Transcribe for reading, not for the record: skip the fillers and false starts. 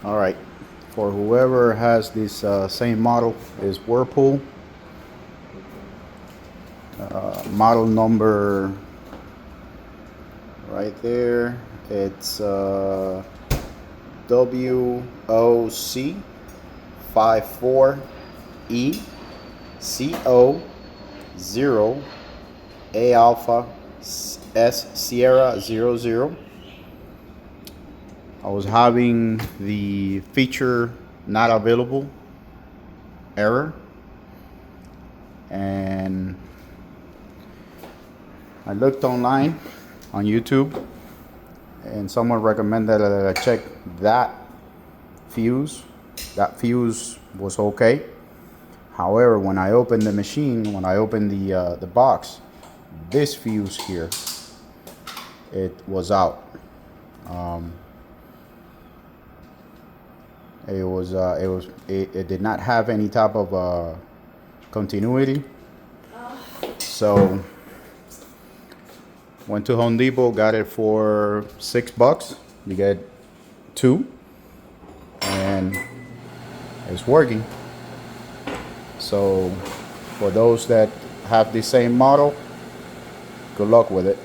All right, for whoever has this same model is Whirlpool. Model number right there. It's WOC 54E CO 0 A Alpha S Sierra 00. I was having the feature not available error, and I looked online on YouTube, and someone recommended that I check that fuse. That fuse was okay. However, when I opened the machine, when I opened the box, this fuse here, it was out. It did not have any type of continuity. So went to Home Depot, got it for $6. You get two, and it's working. So for those that have the same model, good luck with it.